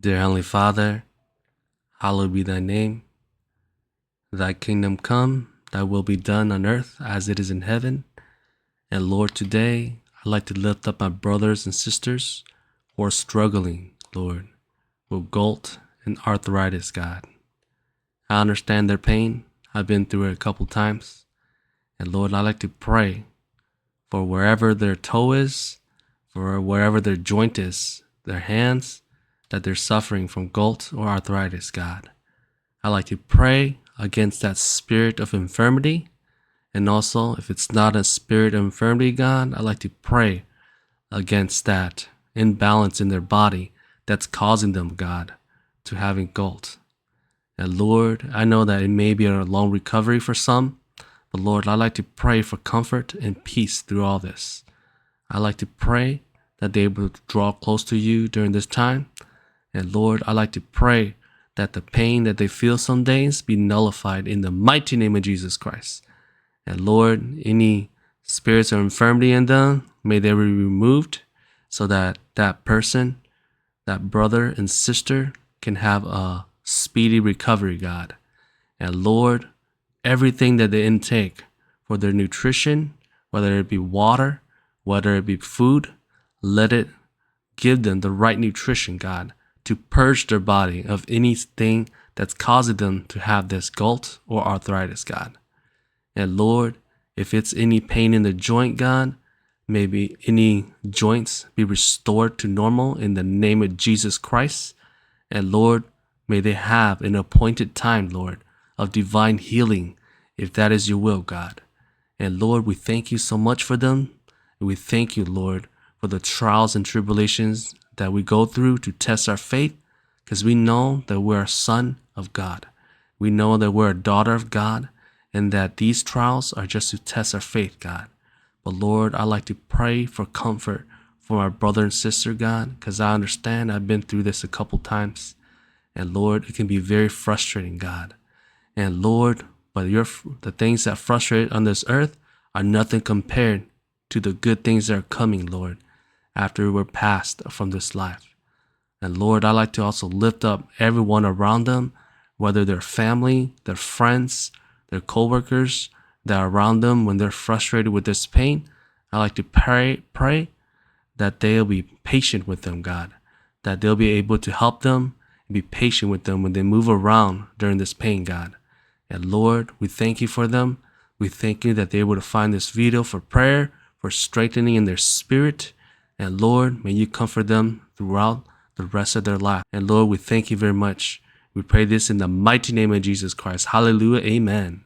Dear Heavenly Father, hallowed be thy name. Thy kingdom come, thy will be done on earth as it is in heaven. And Lord, today I'd like to lift up my brothers and sisters who are struggling, Lord, with gout and arthritis, God. I understand their pain. I've been through it a couple times. And Lord, I'd like to pray for wherever their toe is, for wherever their joint is, their hands, that they're suffering from gout or arthritis, God. I like to pray against that spirit of infirmity. And also, if it's not a spirit of infirmity, God, I like to pray against that imbalance in their body that's causing them, God, to having gout. And Lord, I know that it may be a long recovery for some, but Lord, I like to pray for comfort and peace through all this. I like to pray that they will draw close to you during this time. And Lord, I like to pray that the pain that they feel some days be nullified in the mighty name of Jesus Christ. And Lord, any spirits of infirmity in them, may they be removed so that that person, that brother and sister can have a speedy recovery, God. And Lord, everything that they intake for their nutrition, whether it be water, whether it be food, let it give them the right nutrition, God, to purge their body of anything that's causing them to have this gout or arthritis, God. And Lord, if it's any pain in the joint, God, maybe any joints be restored to normal in the name of Jesus Christ. And Lord, may they have an appointed time, Lord, of divine healing, if that is your will, God. And Lord, we thank you so much for them. And we thank you, Lord, for the trials and tribulations that we go through to test our faith, because we know that we're a son of God. We know that we're a daughter of God, and that these trials are just to test our faith, God. But Lord, I like to pray for comfort for my brother and sister, God, because I understand I've been through this a couple times. And Lord, it can be very frustrating, God. And Lord, but the things that frustrate on this earth are nothing compared to the good things that are coming, Lord, after we're passed from this life. And Lord, I like to also lift up everyone around them, whether they're family, their friends, their co-workers that are around them when they're frustrated with this pain. I like to pray that they'll be patient with them, God, that they'll be able to help them and be patient with them when they move around during this pain, God. And Lord, we thank you for them. We thank you that they're able to find this video for prayer, for strengthening in their spirit. And Lord, may you comfort them throughout the rest of their life. And Lord, we thank you very much. We pray this in the mighty name of Jesus Christ. Hallelujah. Amen.